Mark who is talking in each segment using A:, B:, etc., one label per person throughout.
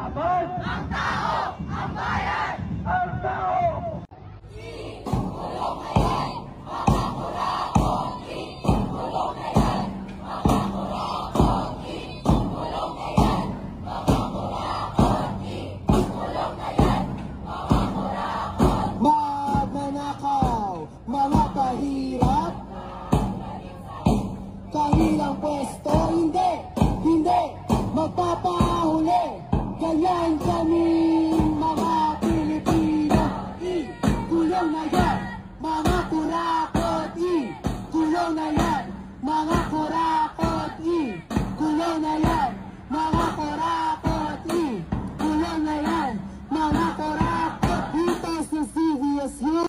A: Laban ang tao, ang bayan, ang tao. Ikulong na yan, mga kurakot. Ikulong na yan, mga kurakot. Ikulong na yan, mga kurakot. Ikulong na yan, mga kurakot.
B: Magnanakaw, mga kahirap. Kahilang pwesto, hindi magpapahuli. Ganyan kaming mga Pilipino. Ikulong na yan, mga kurakot. Ikulong na yan, mga kurakot. Ikulong na yan, mga kurakot. Ikulong na yan, mga kurakot. Ito sa CBS News.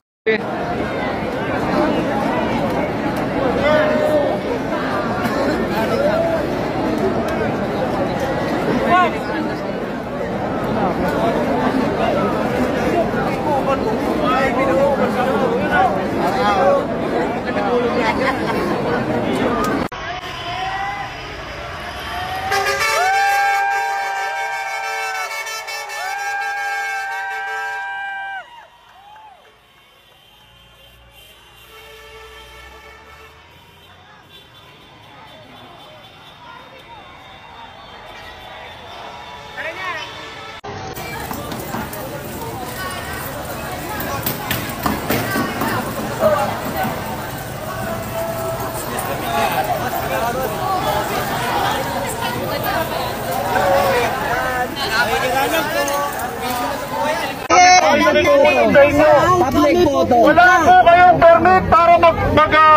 B: Public photo.
A: Wala po kayong permit para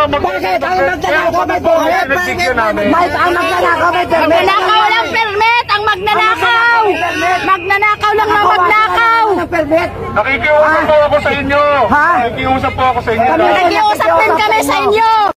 B: Bakit? Ang magnanakaw may permit? Mike, ang magnanakaw may permit?
C: Magnanakaw lang permit! Ang magnanakaw! Magnanakaw lang na magnakaw!
A: Nakikiusap po ako sa inyo. Nakikiusap po ako sa inyo.
C: Nakikiusap din kami sa inyo!